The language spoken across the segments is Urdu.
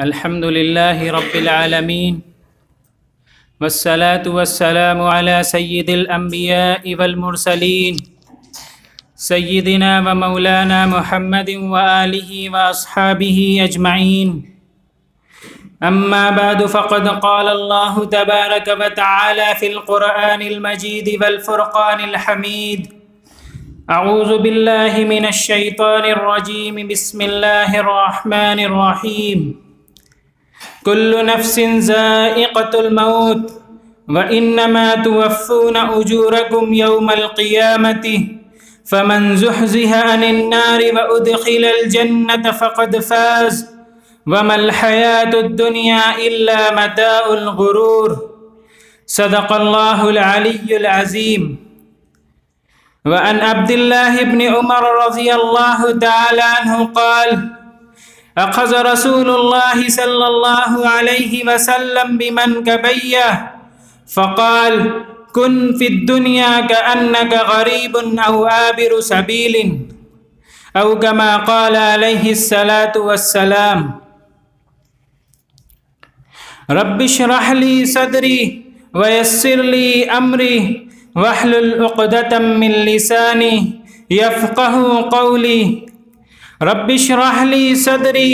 الحمد لله رب العالمين والصلاة والسلام على سيد الأنبياء والمرسلين سيدنا ومولانا محمد وآله وأصحابه أجمعين. أما بعد، فقد قال الله تبارك وتعالى في القرآن المجيد والفرقان الحميد: أعوذ بالله من الشيطان الرجيم. بسم الله الرحمن الرحيم. كل نفس ذائقة الموت وإنما توفون أجوركم يوم القيامة فمن زحزح عن النار وأدخل الجنة فقد فاز وما الحياة الدنيا إلا متاع الغرور. صدق الله العلي العظيم. وعن عبد الله بن عمر رضي الله تعالى عنه قال: أخذ رسول الله صلى الله عليه وسلم بمنكبي فقال: كن في الدنيا كأنك غريب أو عابر سبيل، أو كما قال عليه الصلاة والسلام. رب اشرح لي صدري ويسر لي أمري واحلل عقدة من لساني يفقه قولي. رب اشرح لي صدري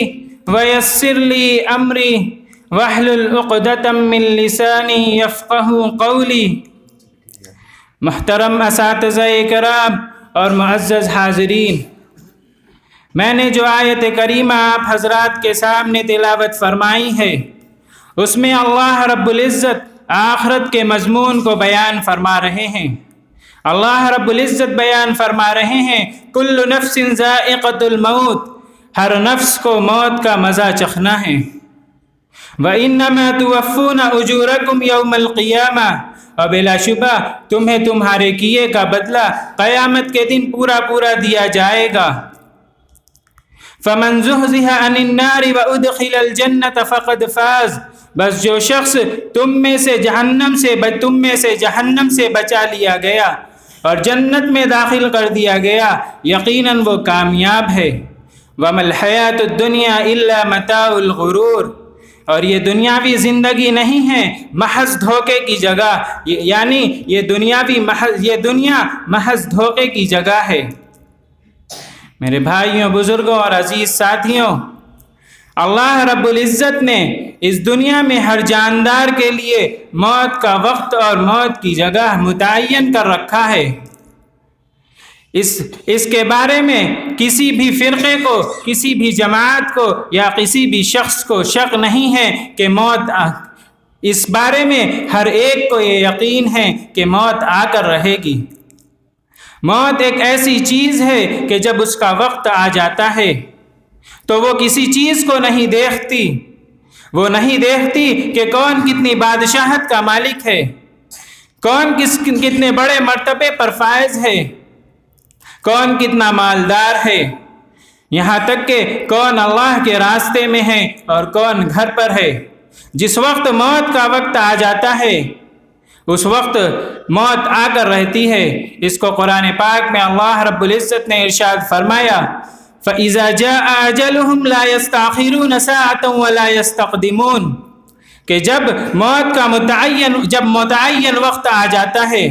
ويسر لي أمري واحلل عقدة من لساني يفقه قولي. محترم اساتذہ کرام اور معزز حاضرین، میں نے جو آیت کریمہ آپ حضرات کے سامنے تلاوت فرمائی ہے، اس میں اللہ رب العزت آخرت کے مضمون کو بیان فرما رہے ہیں. اللہ رب العزت بیان فرما رہے ہیں: کل نفس ذائقۃ الموت، ہر نفس کو موت کا مزہ چکھنا ہے. وَإِنَّمَا تُوَفُّونَ أُجُورَكُمْ يَوْمَ الْقِيَامَةِ، اور بلا شبہ تمہیں تمہارے کیے کا بدلہ قیامت کے دن پورا پورا دیا جائے گا. فَمَنْ زُحْزِحَ عَنِ النَّارِ وَأُدْخِلَ الْجَنَّةَ فَقَدْ فَازَ، بس جو شخص تم میں سے جہنم سے بچا لیا گیا اور جنت میں داخل کر دیا گیا، یقیناً وہ کامیاب ہے. وَمَا الْحَيَاةُ الدُّنْيَا إِلَّا مَتَاعُ الْغُرُورِ، اور یہ دنیاوی زندگی نہیں ہے محض دھوکے کی جگہ، یعنی یہ دنیا محض دھوکے کی جگہ ہے. میرے بھائیوں، بزرگوں اور عزیز ساتھیوں، اللہ رب العزت نے اس دنیا میں ہر جاندار کے لیے موت کا وقت اور موت کی جگہ متعین کر رکھا ہے. اس کے بارے میں کسی بھی فرقے کو، کسی بھی جماعت کو یا کسی بھی شخص کو شک نہیں ہے کہ اس بارے میں ہر ایک کو یہ یقین ہے کہ موت آ کر رہے گی. موت ایک ایسی چیز ہے کہ جب اس کا وقت آ جاتا ہے تو وہ کسی چیز کو نہیں دیکھتی. وہ نہیں دیکھتی کہ کون کتنی بادشاہت کا مالک ہے، کون کتنے بڑے مرتبے پر فائز ہے، کون کتنا مالدار ہے، یہاں تک کہ کون اللہ کے راستے میں ہے اور کون گھر پر ہے. جس وقت موت کا وقت آ جاتا ہے اس وقت موت آ کر رہتی ہے. اس کو قرآن پاک میں اللہ رب العزت نے ارشاد فرمایا: فَإِذَا جَاءَ أَجَلُهُمْ لَا يَسْتَأْخِرُونَ سَاعَةً وَلَا يَسْتَقْدِمُونَ، کہ جب موت کا متعین وقت آ جاتا ہے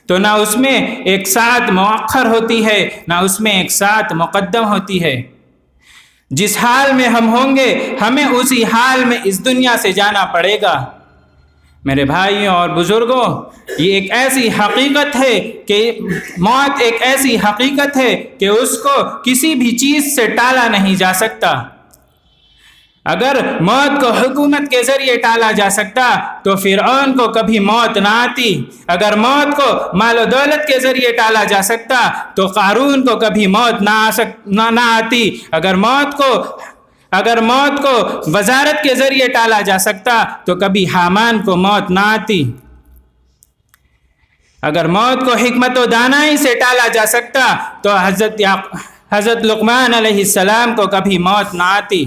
تو نہ اس میں ایک ساعت مؤخر ہوتی ہے نہ اس میں ایک ساعت مقدم ہوتی ہے. جس حال میں ہم ہوں گے ہمیں اسی حال میں اس دنیا سے جانا پڑے گا. میرے بھائیوں اور بزرگوں، یہ ایک ایسی حقیقت ہے کہ موت ایک ایسی حقیقت ہے کہ اس کو کسی بھی چیز سے ٹالا نہیں جا سکتا. اگر موت کو حکومت کے ذریعے ٹالا جا سکتا تو فرعون کو کبھی موت نہ آتی. اگر موت کو مال و دولت کے ذریعے ٹالا جا سکتا تو قارون کو کبھی موت نہ آتی. اگر موت کو وزارت کے ذریعے ٹالا جا سکتا تو کبھی حامان کو موت نہ آتی. اگر موت کو حکمت و دانائی سے ٹالا جا سکتا تو حضرت لقمان علیہ السلام کو کبھی موت نہ آتی.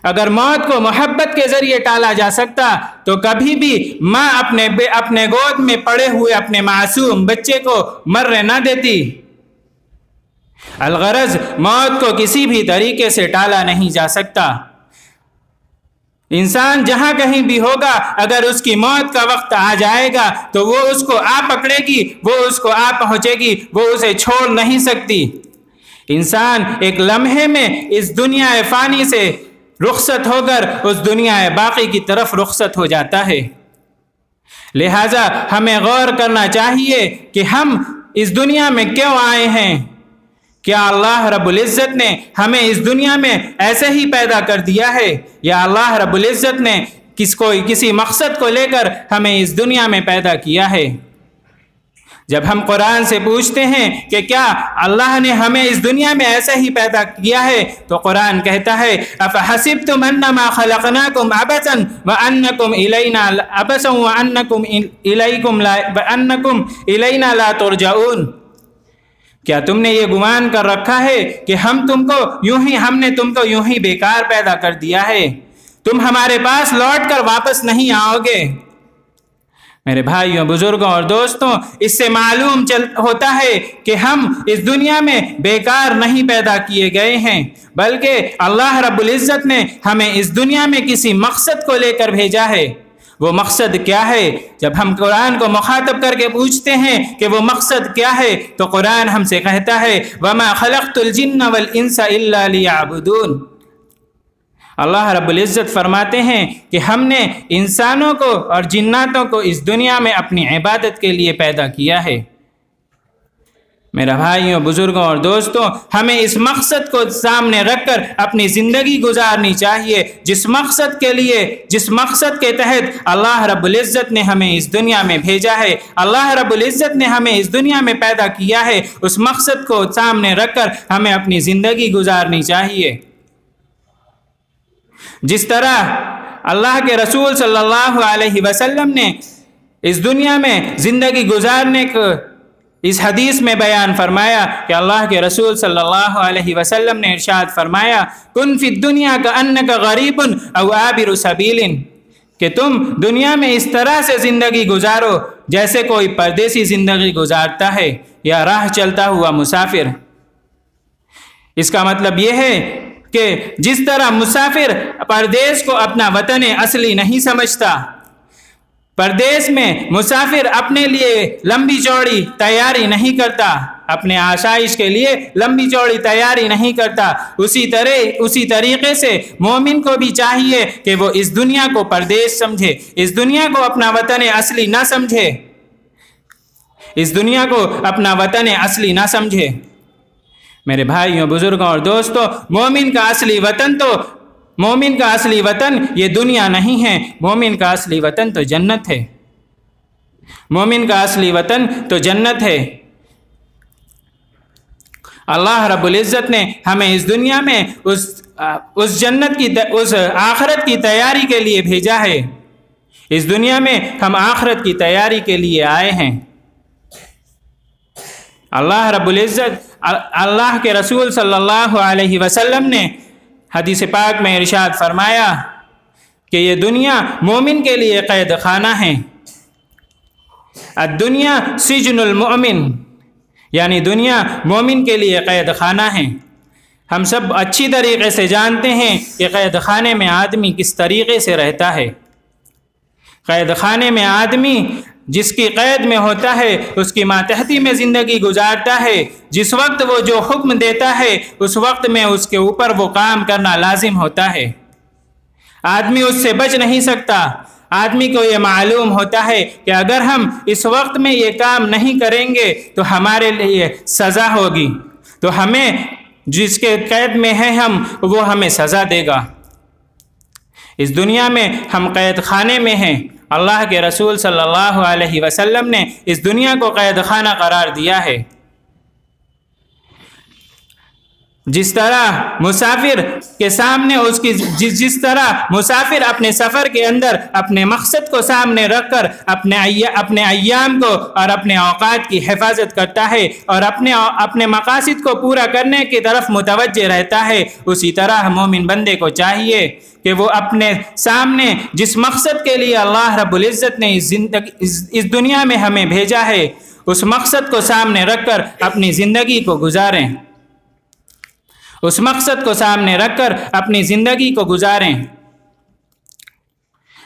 اگر موت کو محبت کے ذریعے ٹالا جا سکتا تو کبھی بھی ماں اپنے گود میں پڑے ہوئے اپنے معصوم بچے کو مرنے نہ دیتی. الغرض موت کو کسی بھی طریقے سے ٹالا نہیں جا سکتا. انسان جہاں کہیں بھی ہوگا، اگر اس کی موت کا وقت آ جائے گا تو وہ اس کو آ پکڑے گی، وہ اس کو آ پہنچے گی، وہ اسے چھوڑ نہیں سکتی۔ انسان ایک لمحے میں اس دنیا فانی سے رخصت ہو کر اس دنیا باقی کی طرف رخصت ہو جاتا ہے۔ لہٰذا ہمیں غور کرنا چاہیے کہ ہم اس دنیا میں کیوں آئے ہیں۔ کیا اللہ رب العزت نے ہمیں اس دنیا میں ایسے ہی پیدا کر دیا ہے، یا اللہ رب العزت نے کسی مقصد کو لے کر ہمیں اس دنیا میں پیدا کیا ہے؟ جب ہم قرآن سے پوچھتے ہیں کہ کیا اللہ نے ہمیں اس دنیا میں ایسے ہی پیدا کیا ہے، تو قرآن کہتا ہے افحسبتم انما خلقناکم عبثا وانکم الینا لا ترجعون۔ کیا تم نے یہ گمان کر رکھا ہے کہ ہم نے تم کو یوں ہی بیکار پیدا کر دیا ہے، تم ہمارے پاس لوٹ کر واپس نہیں آؤ گے؟ میرے بھائیوں، بزرگوں اور دوستوں، اس سے معلوم ہوتا ہے کہ ہم اس دنیا میں بیکار نہیں پیدا کیے گئے ہیں، بلکہ اللہ رب العزت نے ہمیں اس دنیا میں کسی مقصد کو لے کر بھیجا ہے۔ وہ مقصد کیا ہے؟ جب ہم قرآن کو مخاطب کر کے پوچھتے ہیں کہ وہ مقصد کیا ہے، تو قرآن ہم سے کہتا ہے وَمَا خَلَقْتُ الْجِنَّ وَالْإِنسَ إِلَّا لِيَعْبُدُونَ۔ اللہ رب العزت فرماتے ہیں کہ ہم نے انسانوں کو اور جناتوں کو اس دنیا میں اپنی عبادت کے لیے پیدا کیا ہے۔ میرا بھائیوں، بزرگوں اور دوستوں، ہمیں اس مقصد کو سامنے رکھ کر اپنی زندگی گزارنی چاہیے، جس مقصد کے تحت اللہ رب العزت نے ہمیں اس دنیا میں بھیجا ہے، اللہ رب العزت نے ہمیں اس دنیا میں پیدا کیا ہے، اس مقصد کو سامنے رکھ کر ہمیں اپنی زندگی گزارنی چاہیے۔ جس طرح اللہ کے رسول صلی اللہ علیہ وسلم نے اس دنیا میں زندگی گزارنے کو اس حدیث میں بیان فرمایا کہ اللہ کے رسول صلی اللہ علیہ وسلم نے ارشاد فرمایا کن فی الدنیا کأنک غریب او عابر سبیل، کہ تم دنیا میں اس طرح سے زندگی گزارو جیسے کوئی پردیسی زندگی گزارتا ہے یا راہ چلتا ہوا مسافر۔ اس کا مطلب یہ ہے کہ جس طرح مسافر پردیس کو اپنا وطن اصلی نہیں سمجھتا، پردیس میں مسافر اپنے لیے لمبی چوڑی تیاری نہیں کرتا، اپنے آسائش کے لیے لمبی چوڑی تیاری نہیں کرتا، اسی طریقے سے مومن کو بھی چاہیے کہ وہ اس دنیا کو پردیس سمجھے، اس دنیا کو اپنا وطن اصلی نہ سمجھے، اس دنیا کو اپنا وطن اصلی نہ سمجھے۔ میرے بھائیوں، بزرگوں اور دوستوں، مومن کا اصلی وطن یہ دنیا نہیں ہے، مومن کا اصلی وطن تو جنت ہے، مومن کا اصلی وطن تو جنت ہے۔ اللہ رب العزت نے ہمیں اس دنیا میں اس جنت کی اس آخرت کی تیاری کے لیے بھیجا ہے، اس دنیا میں ہم آخرت کی تیاری کے لیے آئے ہیں۔ اللہ رب العزت، اللہ کے رسول صلی اللہ علیہ وسلم نے حدیث پاک میں ارشاد فرمایا کہ یہ دنیا مومن کے لیے قید خانہ ہے۔ الدنیا سجن المؤمن، یعنی دنیا مومن کے لیے قید خانہ ہے۔ ہم سب اچھی طریقے سے جانتے ہیں کہ قید خانے میں آدمی کس طریقے سے رہتا ہے۔ قید خانے میں آدمی جس کی قید میں ہوتا ہے اس کی ماتحتی میں زندگی گزارتا ہے، جس وقت وہ جو حکم دیتا ہے اس وقت میں اس کے اوپر وہ کام کرنا لازم ہوتا ہے، آدمی اس سے بچ نہیں سکتا۔ آدمی کو یہ معلوم ہوتا ہے کہ اگر ہم اس وقت میں یہ کام نہیں کریں گے تو ہمارے لیے سزا ہوگی، تو ہمیں جس کے قید میں ہے وہ ہمیں سزا دے گا۔ اس دنیا میں ہم قید خانے میں ہیں۔ اللہ کے رسول صلی اللہ علیہ وسلم نے اس دنیا کو قید خانہ قرار دیا ہے۔ جس طرح مسافر کے سامنے جس طرح مسافر اپنے سفر کے اندر اپنے مقصد کو سامنے رکھ کر اپنے ایام کو اور اپنے اوقات کی حفاظت کرتا ہے اور اپنے مقاصد کو پورا کرنے کی طرف متوجہ رہتا ہے، اسی طرح مومن بندے کو چاہیے کہ وہ اپنے سامنے جس مقصد کے لیے اللہ رب العزت نے اس دنیا میں ہمیں بھیجا ہے اس مقصد کو سامنے رکھ کر اپنی زندگی کو گزاریں، اس مقصد کو سامنے رکھ کر اپنی زندگی کو گزاریں۔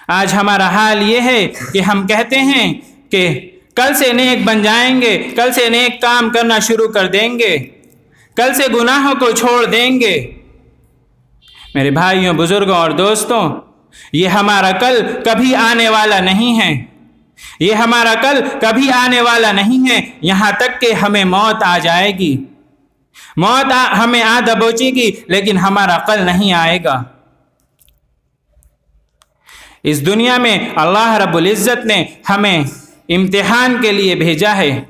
آج ہمارا حال یہ ہے کہ ہم کہتے ہیں کہ کل سے نیک بن جائیں گے، کل سے نیک کام کرنا شروع کر دیں گے، کل سے گناہوں کو چھوڑ دیں گے۔ میرے بھائیوں، بزرگوں اور دوستوں، یہ ہمارا کل کبھی آنے والا نہیں ہے، یہ ہمارا کل کبھی آنے والا نہیں ہے، یہاں تک کہ ہمیں موت آ جائے گی، موت ہمیں آ دبوچے گی، لیکن ہمارا کل نہیں آئے گا۔ اس دنیا میں اللہ رب العزت نے ہمیں امتحان کے لیے بھیجا ہے،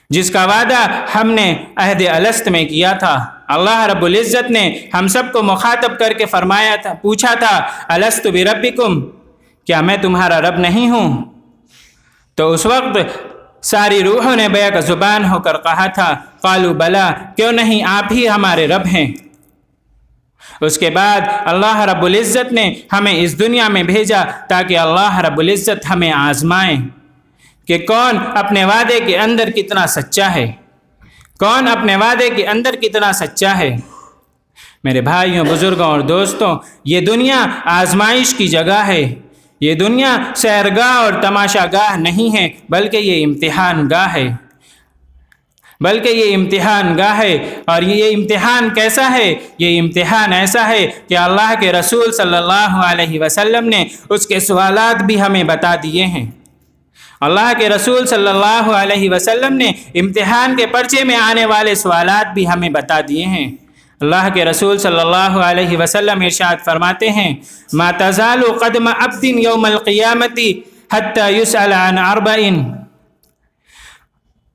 جس کا وعدہ ہم نے عہد الست میں کیا تھا۔ اللہ رب العزت نے ہم سب کو مخاطب کر کے فرمایا تھا، پوچھا تھا الست بربکم، کیا میں تمہارا رب نہیں ہوں؟ تو اس وقت ساری روحوں نے بیک زبان ہو کر کہا تھا قالوا بلا، کیوں نہیں، آپ ہی ہمارے رب ہیں۔ اس کے بعد اللہ رب العزت نے ہمیں اس دنیا میں بھیجا تاکہ اللہ رب العزت ہمیں آزمائے کہ کون اپنے وعدے کے اندر کتنا سچا ہے، کون اپنے وعدے کے اندر کتنا سچا ہے۔ میرے بھائیوں، بزرگوں اور دوستوں، یہ دنیا آزمائش کی جگہ ہے، یہ دنیا سیرگاہ اور تماشا گاہ نہیں ہے، بلکہ یہ امتحان گاہ ہے، بلکہ یہ امتحان گاہ ہے۔ اور یہ امتحان کیسا ہے؟ یہ امتحان ایسا ہے کہ اللہ کے رسول صلی اللہ علیہ وسلم نے اس کے سوالات بھی ہمیں بتا دیے ہیں۔ اللہ کے رسول صلی اللہ علیہ وسلم نے امتحان کے پرچے میں آنے والے سوالات بھی ہمیں بتا دیے ہیں۔ اللہ کے رسول صلی اللہ علیہ وسلم ارشاد فرماتے ہیں ما تزال قدم عبد یوم القیامت حتی یسأل عن اربع،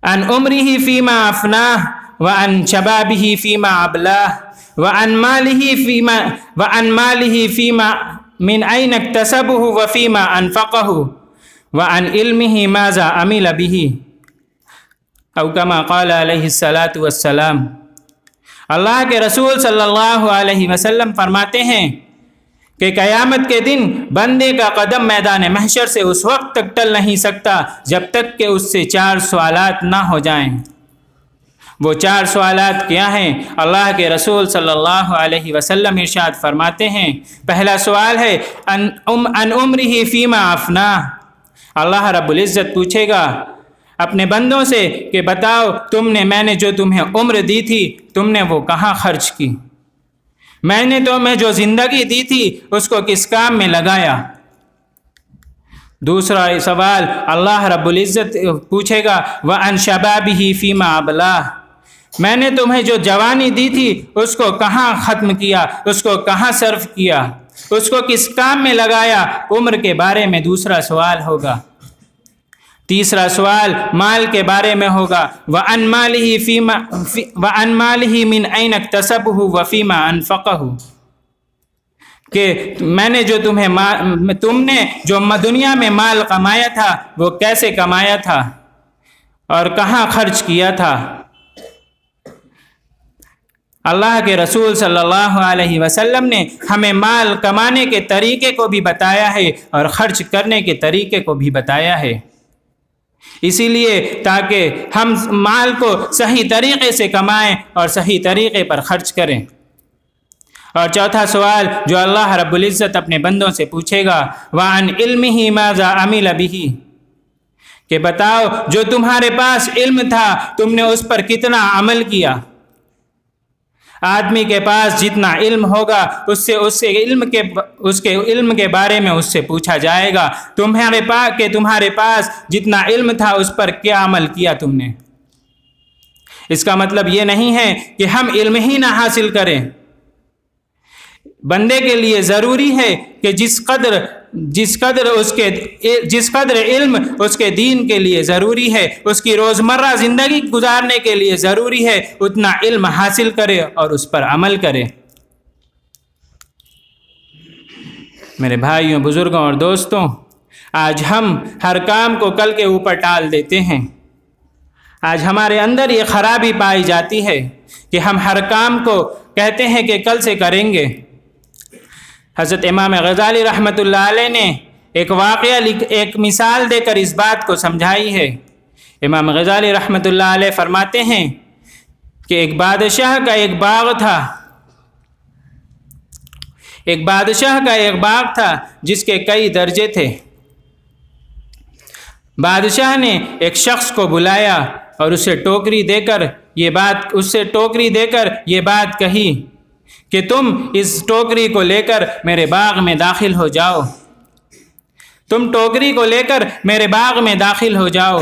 عن عمره فیما افناہ، وعن شبابه فیما ابلاہ، وعن مالہ فیما من این اکتسبہ وفیما انفقہ، وعن علمہ ماذا عمل بہ، او کما قال علیہ الصلاۃ والسلام۔ اللہ کے رسول صلی اللہ علیہ وسلم فرماتے ہیں کہ قیامت کے دن بندے کا قدم میدان محشر سے اس وقت تک ٹل نہیں سکتا جب تک کہ اس سے 4 سوالات نہ ہو جائیں۔ وہ 4 سوالات کیا ہیں؟ اللہ کے رسول صلی اللہ علیہ وسلم ارشاد فرماتے ہیں، پہلا سوال ہے ان عمرہ فیما افناہ۔ اللہ رب العزت پوچھے گا اپنے بندوں سے کہ بتاؤ میں نے جو تمہیں عمر دی تھی تم نے وہ کہاں خرچ کی، میں نے تمہیں جو زندگی دی تھی اس کو کس کام میں لگایا۔ دوسرا سوال اللہ رب العزت پوچھے گا وَعَنْ شَبَابِهِ فِيمَا أَبْلَاهُ، میں نے تمہیں جو جوانی دی تھی اس کو کہاں ختم کیا، اس کو کہاں صرف کیا، اس کو کس کام میں لگایا۔ عمر کے بارے میں دوسرا سوال ہوگا۔ تیسرا سوال مال کے بارے میں ہوگا وَعَنْ مَالِهِ مِنْ أَيْنَ اكْتَسَبَهُ وَفِيمَا أَنْفَقَهُ، کہ میں نے جو تم نے جو دنیا میں مال کمایا تھا وہ کیسے کمایا تھا اور کہاں خرچ کیا تھا۔ اللہ کے رسول صلی اللہ علیہ وسلم نے ہمیں مال کمانے کے طریقے کو بھی بتایا ہے اور خرچ کرنے کے طریقے کو بھی بتایا ہے، اسی لیے تاکہ ہم مال کو صحیح طریقے سے کمائیں اور صحیح طریقے پر خرچ کریں۔ اور چوتھا سوال جو اللہ رب العزت اپنے بندوں سے پوچھے گا وَعَنْ عِلْمِهِ مَاذَا عَمِلَ بِهِ، کہ بتاؤ جو تمہارے پاس علم تھا تم نے اس پر کتنا عمل کیا۔ آدمی کے پاس جتنا علم ہوگا اس کے علم کے بارے میں اس سے پوچھا جائے گا تمہارے پاس جتنا علم تھا اس پر کیا عمل کیا تم نے۔ اس کا مطلب یہ نہیں ہے کہ ہم علم ہی نہ حاصل کریں، بندے کے لیے ضروری ہے کہ جس قدر علم اس کے دین کے لیے ضروری ہے، اس کی روزمرہ زندگی گزارنے کے لیے ضروری ہے، اتنا علم حاصل کرے اور اس پر عمل کرے۔ میرے بھائیوں، بزرگوں اور دوستوں، آج ہم ہر کام کو کل کے اوپر ٹال دیتے ہیں۔ آج ہمارے اندر یہ خرابی پائی جاتی ہے کہ ہم ہر کام کو کہتے ہیں کہ کل سے کریں گے۔ حضرت امام غزالی رحمۃ اللہ علیہ نے ایک واقعہ ایک مثال دے کر اس بات کو سمجھائی ہے۔ امام غزالی رحمۃ اللہ علیہ فرماتے ہیں کہ ایک بادشاہ کا ایک باغ تھا، ایک بادشاہ کا ایک باغ تھا جس کے کئی درجے تھے۔ بادشاہ نے ایک شخص کو بلایا اور اسے ٹوکری دے کر یہ بات کہی کہ تم اس ٹوکری کو لے کر میرے باغ میں داخل ہو جاؤ، تم ٹوکری کو لے کر میرے باغ میں داخل ہو جاؤ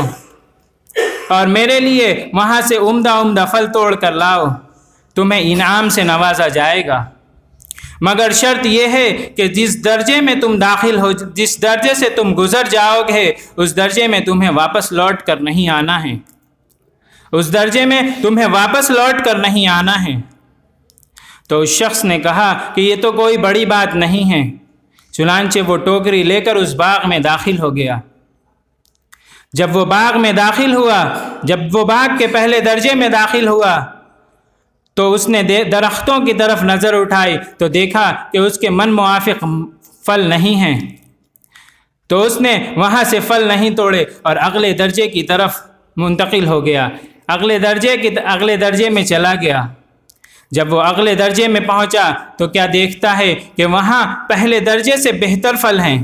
اور میرے لیے وہاں سے عمدہ پھل توڑ کر لاؤ، تمہیں انعام سے نوازا جائے گا، مگر شرط یہ ہے کہ جس درجے سے تم گزر جاؤ گے اس درجے میں تمہیں واپس لوٹ کر نہیں آنا ہے، اس درجے میں تمہیں واپس لوٹ کر نہیں آنا ہے۔ تو اس شخص نے کہا کہ یہ تو کوئی بڑی بات نہیں ہے، چنانچہ وہ ٹوکری لے کر اس باغ میں داخل ہو گیا۔ جب وہ باغ کے پہلے درجے میں داخل ہوا تو اس نے درختوں کی طرف نظر اٹھائی تو دیکھا کہ اس کے من موافق پھل نہیں ہیں، تو اس نے وہاں سے پھل نہیں توڑے اور اگلے درجے کی طرف منتقل ہو گیا، اگلے درجے میں چلا گیا۔ جب وہ اگلے درجے میں پہنچا تو کیا دیکھتا ہے کہ وہاں پہلے درجے سے بہتر پھل ہیں،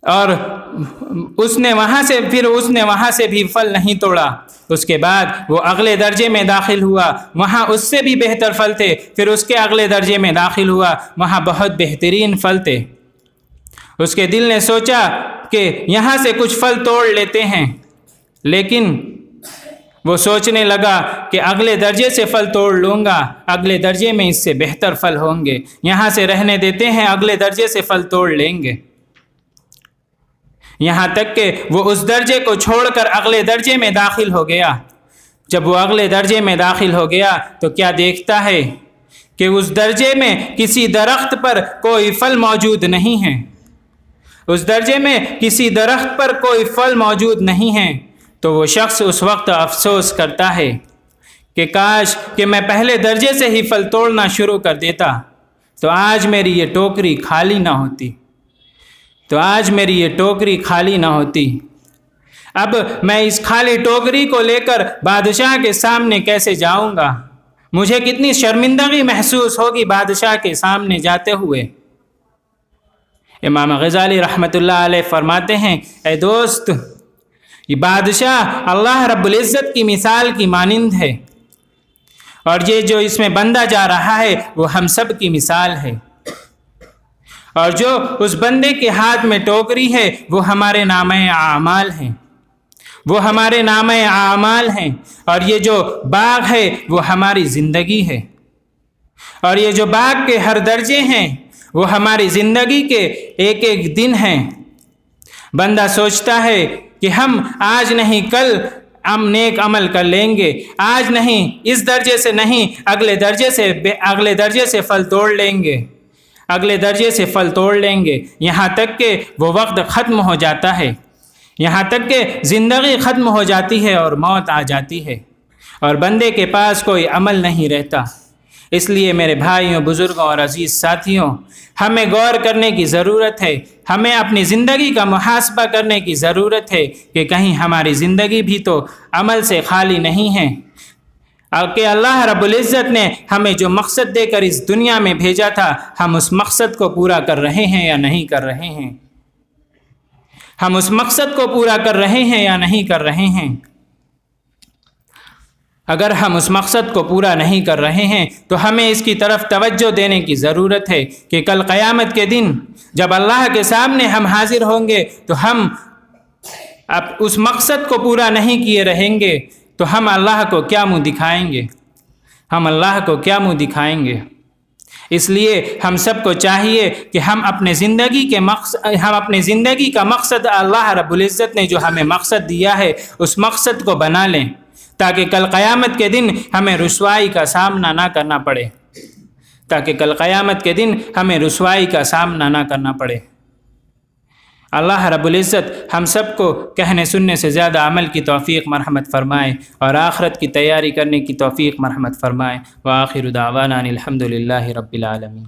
اور اس نے وہاں سے بھی پھل نہیں توڑا۔ اس کے بعد وہ اگلے درجے میں داخل ہوا، وہاں اس سے بھی بہتر پھل تھے، پھر اس کے اگلے درجے میں داخل ہوا، وہاں بہت بہترین پھل تھے۔ اس کے دل نے سوچا کہ یہاں سے کچھ پھل توڑ لیتے ہیں، لیکن وہ سوچنے لگا کہ اگلے درجے سے پھل توڑ لوں گا، اگلے درجے میں اس سے بہتر پھل ہوں گے، یہاں سے رہنے دیتے ہیں، اگلے درجے سے پھل توڑ لیں گے۔ یہاں تک کہ وہ اس درجے کو چھوڑ کر اگلے درجے میں داخل ہو گیا۔ جب وہ اگلے درجے میں داخل ہو گیا تو کیا دیکھتا ہے کہ اس درجے میں کسی درخت پر کوئی پھل موجود نہیں ہے، اس درجے میں کسی درخت پر کوئی پھل موجود نہیں ہے۔ تو وہ شخص اس وقت افسوس کرتا ہے کہ کاش کہ میں پہلے درجے سے ہی پھل توڑنا شروع کر دیتا تو آج میری یہ ٹوکری خالی نہ ہوتی، اب میں اس خالی ٹوکری کو لے کر بادشاہ کے سامنے کیسے جاؤں گا، مجھے کتنی شرمندگی محسوس ہوگی بادشاہ کے سامنے جاتے ہوئے۔ امام غزالی رحمۃ اللہ علیہ فرماتے ہیں، اے دوست، یہ بادشاہ اللہ رب العزت کی مثال کی مانند ہے، اور یہ جو اس میں بندہ جا رہا ہے وہ ہم سب کی مثال ہے، اور جو اس بندے کے ہاتھ میں ٹوکری ہے وہ ہمارے نامہ اعمال ہیں، اور یہ جو باغ ہے وہ ہماری زندگی ہے، اور یہ جو باغ کے ہر درجے ہیں وہ ہماری زندگی کے ایک ایک دن ہیں۔ بندہ سوچتا ہے کہ ہم آج نہیں کل ہم نیک عمل کر لیں گے، آج نہیں، اس درجے سے نہیں، اگلے درجے سے پھل توڑ لیں گے، یہاں تک کہ وہ وقت ختم ہو جاتا ہے، یہاں تک کہ زندگی ختم ہو جاتی ہے اور موت آ جاتی ہے، اور بندے کے پاس کوئی عمل نہیں رہتا۔ اس لیے میرے بھائیوں، بزرگوں اور عزیز ساتھیوں، ہمیں غور کرنے کی ضرورت ہے، ہمیں اپنی زندگی کا محاسبہ کرنے کی ضرورت ہے کہ کہیں ہماری زندگی بھی تو عمل سے خالی نہیں ہے، کہ اللہ رب العزت نے ہمیں جو مقصد دے کر اس دنیا میں بھیجا تھا، ہم اس مقصد کو پورا کر رہے ہیں یا نہیں کر رہے ہیں، ہم اس مقصد کو پورا کر رہے ہیں یا نہیں کر رہے ہیں۔ اگر ہم اس مقصد کو پورا نہیں کر رہے ہیں تو ہمیں اس کی طرف توجہ دینے کی ضرورت ہے کہ کل قیامت کے دن جب اللہ کے سامنے ہم حاضر ہوں گے تو ہم اب اس مقصد کو پورا نہیں کیے رہیں گے تو ہم اللہ کو کیا منہ دکھائیں گے، اس لیے ہم سب کو چاہیے کہ ہم اپنے زندگی کا مقصد اللہ رب العزت نے جو ہمیں مقصد دیا ہے اس مقصد کو بنا لیں، تاکہ کل قیامت کے دن ہمیں رسوائی کا سامنا نہ کرنا پڑے۔ اللہ رب العزت ہم سب کو کہنے سننے سے زیادہ عمل کی توفیق مرحمت فرمائے اور آخرت کی تیاری کرنے کی توفیق مرحمت فرمائے۔ وآخر دعوانا الحمد للہ رب العالمین۔